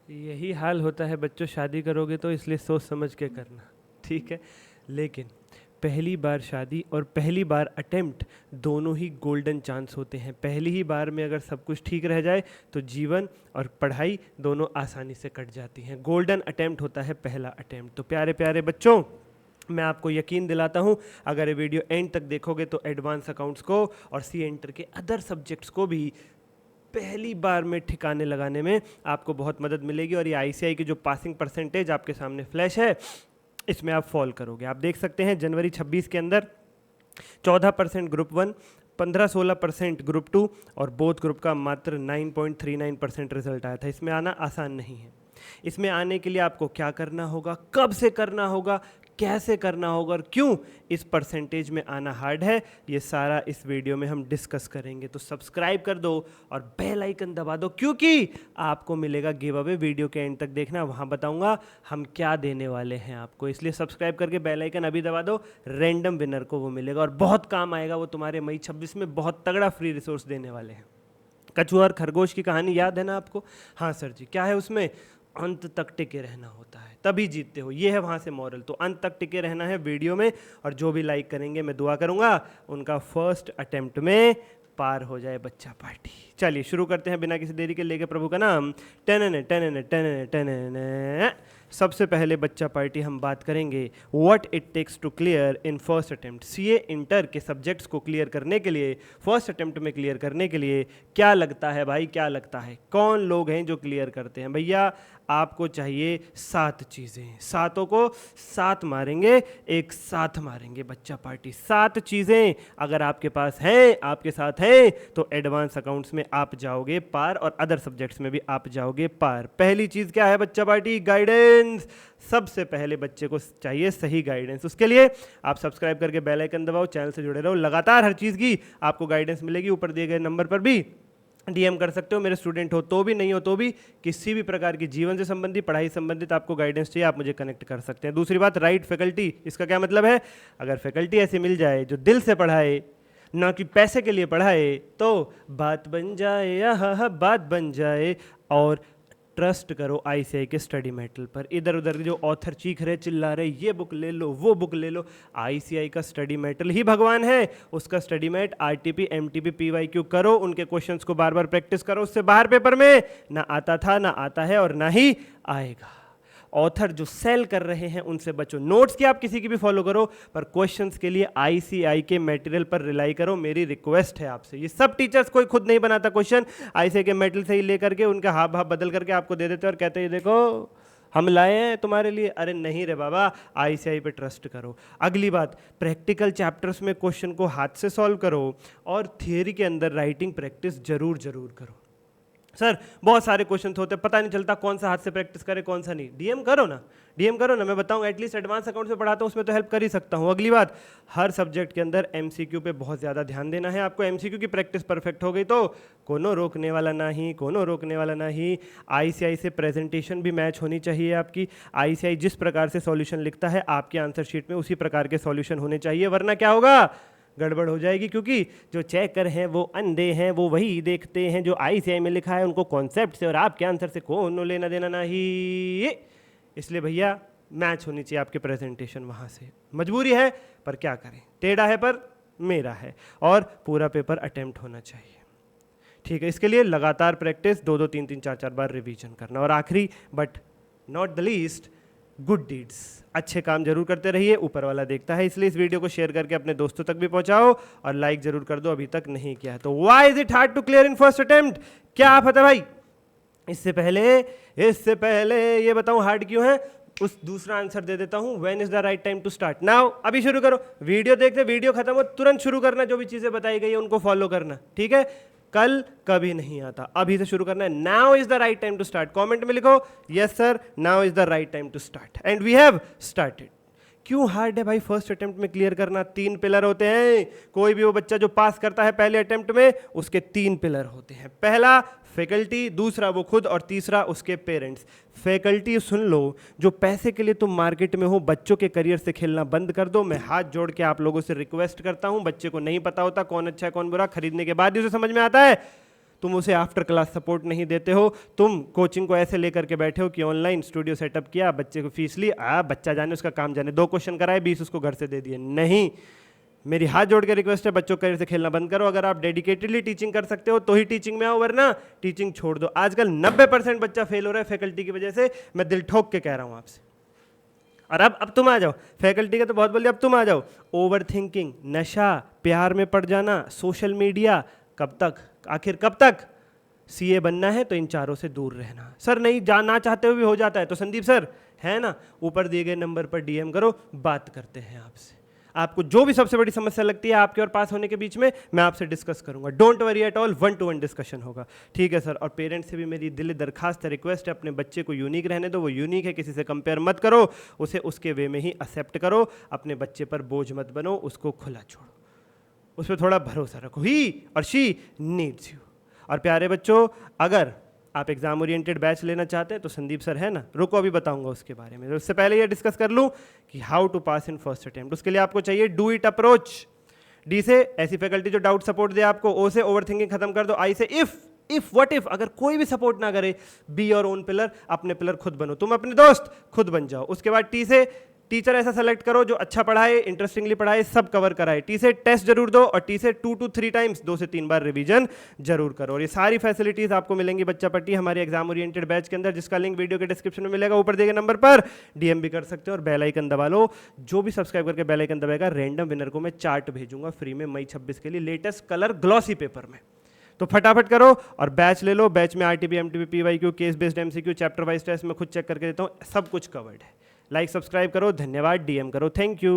यही हाल होता है बच्चों, शादी करोगे तो इसलिए सोच समझ के करना, ठीक है। लेकिन पहली बार शादी और पहली बार अटेम्प्ट दोनों ही गोल्डन चांस होते हैं। पहली ही बार में अगर सब कुछ ठीक रह जाए तो जीवन और पढ़ाई दोनों आसानी से कट जाती हैं। गोल्डन अटेम्प्ट होता है पहला अटेम्प्ट। तो प्यारे प्यारे बच्चों, मैं आपको यकीन दिलाता हूँ, अगर ये वीडियो एंड तक देखोगे तो एडवांस अकाउंट्स को और सी एंटर के अदर सब्जेक्ट्स को भी पहली बार में ठिकाने लगाने में आपको बहुत मदद मिलेगी। और ये आईसीआई की जो पासिंग परसेंटेज आपके सामने फ्लैश है, इसमें आप फॉल करोगे। आप देख सकते हैं जनवरी 26 के अंदर 14% ग्रुप 1, 15-16% ग्रुप 2 और बोथ ग्रुप का मात्र 9.39% रिजल्ट आया था। इसमें आना आसान नहीं है। इसमें आने के लिए आपको क्या करना होगा, कब से करना होगा, कैसे करना होगा और क्यों इस परसेंटेज में आना हार्ड है, ये सारा इस वीडियो में हम डिस्कस करेंगे। तो सब्सक्राइब कर दो और बेल आइकन दबा दो, क्योंकि आपको मिलेगा गिव अवे। वीडियो के एंड तक देखना, वहाँ बताऊंगा हम क्या देने वाले हैं आपको। इसलिए सब्सक्राइब करके बेल आइकन अभी दबा दो, रैंडम विनर को वो मिलेगा और बहुत काम आएगा वो तुम्हारे मई 26 में। बहुत तगड़ा फ्री रिसोर्स देने वाले हैं। कछुआ और खरगोश की कहानी याद है ना आपको? हाँ सर जी। क्या है उसमें? अंत तक टिके रहना होता है, तभी जीतते हो। ये है वहाँ से मॉरल। तो अंत तक टिके रहना है वीडियो में, और जो भी लाइक करेंगे मैं दुआ करूँगा उनका फर्स्ट अटेम्प्ट में पार हो जाए बच्चा पार्टी। चलिए शुरू करते हैं बिना किसी देरी के, लेके प्रभु का नाम। Ten ten ten ten. सबसे पहले बच्चा पार्टी हम बात करेंगे what it takes to clear in first attempt. CA inter के सब्जेक्ट्स को क्लियर करने के लिए, फर्स्ट अटेम्प्ट में क्लियर करने के लिए क्या लगता है भाई, क्या लगता है कौन लोग हैं जो क्लियर करते हैं? भैया आपको चाहिए 7 चीज़ें। सातों को 7 मारेंगे, एक साथ मारेंगे बच्चा पार्टी। 7 चीज़ें अगर आपके पास हैं, आपके साथ हैं, तो एडवांस अकाउंट्स में आप जाओगे पार और अदर सब्जेक्ट्स में भी आप जाओगे पार। पहली चीज़ क्या है बच्चा पार्टी? गाइडेंस। सबसे पहले बच्चे को चाहिए सही गाइडेंस। उसके लिए आप सब्सक्राइब करके बेल आइकन दबाओ, चैनल से जुड़े रहो। लगातार हर चीज़ की आपको गाइडेंस मिलेगी। ऊपर दिए गए नंबर पर भी डीएम कर सकते हो। मेरे स्टूडेंट हो तो भी, नहीं हो तो भी, किसी भी प्रकार की जीवन से संबंधी, पढ़ाई संबंधित आपको गाइडेंस चाहिए, आप मुझे कनेक्ट कर सकते हैं। दूसरी बात, राइट फैकल्टी। इसका क्या मतलब है? अगर फैकल्टी ऐसी मिल जाए जो दिल से पढ़ाए, ना कि पैसे के लिए पढ़ाए, तो बात बन जाए, बात बन जाए। और ट्रस्ट करो आईसीआई के स्टडी मेटल पर। इधर उधर जो ऑथर चीख रहे, चिल्ला रहे, ये बुक ले लो, वो बुक ले लो, आईसीआई का स्टडी मेटल ही भगवान है। उसका study mat RTP, MTP, PYQ करो, उनके क्वेश्चंस को बार बार प्रैक्टिस करो। उससे बाहर पेपर में ना आता था, ना आता है और ना ही आएगा। ऑथर जो सेल कर रहे हैं उनसे बचो। नोट्स की आप किसी की भी फॉलो करो, पर क्वेश्चंस के लिए आईसीआई के मटेरियल पर रिलाई करो। मेरी रिक्वेस्ट है आपसे। ये सब टीचर्स कोई खुद नहीं बनाता क्वेश्चन, आईसीआई के मटेरियल से ही लेकर के उनका हाव भाव बदल करके आपको दे देते और कहते हैं देखो हम लाए हैं तुम्हारे लिए। अरे नहीं रे बाबा, आईसीआई पे ट्रस्ट करो। अगली बात, प्रैक्टिकल चैप्टर्स में क्वेश्चन को हाथ से सॉल्व करो और थियरी के अंदर राइटिंग प्रैक्टिस जरूर जरूर करो। सर बहुत सारे क्वेश्चन होते हैं, पता नहीं चलता कौन सा हाथ से प्रैक्टिस करे कौन सा नहीं। डीएम करो ना, डीएम करो ना, मैं बताऊंगा। एटलीस्ट एडवांस अकाउंट से पढ़ाता हूँ, उसमें तो हेल्प कर ही सकता हूँ। अगली बात, हर सब्जेक्ट के अंदर एमसीक्यू पे बहुत ज़्यादा ध्यान देना है आपको। एमसीक्यू की प्रैक्टिस परफेक्ट हो गई तो कोनो रोकने वाला नहीं, कोनो रोकने वाला नहीं। आईसीआई से प्रेजेंटेशन भी मैच होनी चाहिए आपकी। आईसीआई जिस प्रकार से सॉल्यूशन लिखता है आपके आंसर शीट में उसी प्रकार के सॉल्यूशन होने चाहिए, वरना क्या होगा, गड़बड़ हो जाएगी। क्योंकि जो चेकर हैं वो अंधे हैं, वो वही देखते हैं जो आईसीआई में लिखा है। उनको कॉन्सेप्ट से और आपके आंसर से कोनो लेना देना नहीं। इसलिए भैया मैच होनी चाहिए आपके प्रेजेंटेशन वहाँ से। मजबूरी है पर क्या करें, टेढ़ा है पर मेरा है, और पूरा पेपर अटेम्प्ट होना चाहिए। ठीक है, इसके लिए लगातार प्रैक्टिस, 2-2, 3-3, 4-4 बार रिवीजन करना। और आखिरी but not the least, good deeds. अच्छे काम जरूर करते रहिए, ऊपर वाला देखता है। इसलिए इस वीडियो को शेयर करके अपने दोस्तों तक भी पहुंचाओ और लाइक जरूर कर दो अभी तक नहीं किया है तो। Why is it hard to clear in first attempt? क्या पता भाई? इससे पहले ये बताऊं हार्ड क्यों है, उस दूसरा आंसर दे देता हूं। When is the right time to start? Now. अभी शुरू करो। वीडियो देखते, वीडियो खत्म हो तुरंत शुरू करना। जो भी चीजें बताई गई है उनको फॉलो करना, ठीक है? कल कभी नहीं आता, अभी से शुरू करना है। Now is the right time to start. Comment में लिखो yes sir, now is the right time to start, and we have started. क्यों हार्ड है भाई फर्स्ट अटेम्प्ट में क्लियर करना? 3 पिलर होते हैं। कोई भी वो बच्चा जो पास करता है पहले अटेम्प्ट में, उसके 3 पिलर होते हैं। पहला फैकल्टी, दूसरा वो खुद, और तीसरा उसके पेरेंट्स। फैकल्टी सुन लो, जो पैसे के लिए तुम मार्केट में हो, बच्चों के करियर से खेलना बंद कर दो। मैं हाथ जोड़ के आप लोगों से रिक्वेस्ट करता हूं, बच्चे को नहीं पता होता कौन अच्छा है कौन बुरा, खरीदने के बाद ही उसे समझ में आता है। तुम उसे आफ्टर क्लास सपोर्ट नहीं देते हो, तुम कोचिंग को ऐसे लेकर के बैठे हो कि ऑनलाइन स्टूडियो सेटअप किया, बच्चे को फीस ली, बच्चा जाने उसका काम जाने, 2 क्वेश्चन कराए 20 उसको घर से दे दिए। नहीं, मेरी हाथ जोड़ के रिक्वेस्ट है, बच्चों करियर से खेलना बंद करो। अगर आप डेडिकेटेडली टीचिंग कर सकते हो तो ही टीचिंग में आओ, वरना टीचिंग छोड़ दो। आजकल 90% बच्चा फेल हो रहा है फैकल्टी की वजह से, मैं दिल ठोक के कह रहा हूँ आपसे। और अब तुम आ जाओ, फैकल्टी का तो बहुत बोल दिया, अब तुम आ जाओ। ओवर थिंकिंग, नशा, प्यार में पड़ जाना, सोशल मीडिया, कब तक, आखिर कब तक? सीए बनना है तो इन चारों से दूर रहना। सर नहीं जाना चाहते हुए भी हो जाता है, तो संदीप सर है ना, ऊपर दिए गए नंबर पर डीएम करो, बात करते हैं आपसे। आपको जो भी सबसे बड़ी समस्या लगती है आपके और पास होने के बीच में, मैं आपसे डिस्कस करूंगा। Don't worry at all, 1-to-1 discussion होगा, ठीक है सर। और पेरेंट्स से भी मेरी दिल दरखास्त है, रिक्वेस्ट है, अपने बच्चे को यूनिक रहने दो। वो यूनिक है, किसी से कंपेयर मत करो, उसे उसके वे में ही एक्सेप्ट करो। अपने बच्चे पर बोझ मत बनो, उसको खुला छोड़ो, उस पर थोड़ा भरोसा रखो। ही और शी नीड्स यू। और प्यारे बच्चों, अगर आप एग्जाम ओरिएंटेड बैच लेना चाहते हैं तो संदीप सर है ना, रुको अभी बताऊंगा उसके बारे में। उससे पहले ये डिस्कस कर लूं कि how to pass in first attempt. उसके लिए आपको चाहिए डू इट अप्रोच। डी से ऐसी फैकल्टी जो डाउट सपोर्ट दे आपको। ओ से ओवरथिंकिंग खत्म कर दो। आई से इफ व्हाट इफ, अगर कोई भी सपोर्ट ना करे, बी योर ओन पिलर, अपने पिलर खुद बनो, तुम अपने दोस्त खुद बन जाओ। उसके बाद टी से टीचर ऐसा सेलेक्ट करो जो अच्छा पढ़ाए, इंटरेस्टिंगली पढ़ाए, सब कवर कराए। टी से टेस्ट जरूर दो, और टी से 2 to 3 टाइम्स, 2 से 3 बार रिवीजन जरूर करो। और ये सारी फैसिलिटीज आपको मिलेंगी बच्चा पट्टी हमारे एग्जाम ओरिएंटेड बैच के अंदर, जिसका लिंक वीडियो के डिस्क्रिप्शन में मिलेगा, ऊपर दिए गए नंबर पर डीएम भी कर सकते हो। और बेल आइकन दबा लो, जो भी सब्सक्राइब करके बेल आइकन दबाएगा, रैंडम विनर को मैं चार्ट भेजूंगा फ्री में मई 26 के लिए, लेटेस्ट कलर ग्लॉसी पेपर में। तो फटाफट करो और बैच ले लो। बैच में RTP, MTP, PYQ, case based MCQ, chapter wise test मैं खुद चेक करके देता हूँ, सब कुछ कवर्ड है। लाइक सब्सक्राइब करो, धन्यवाद, डीएम करो, थैंक यू।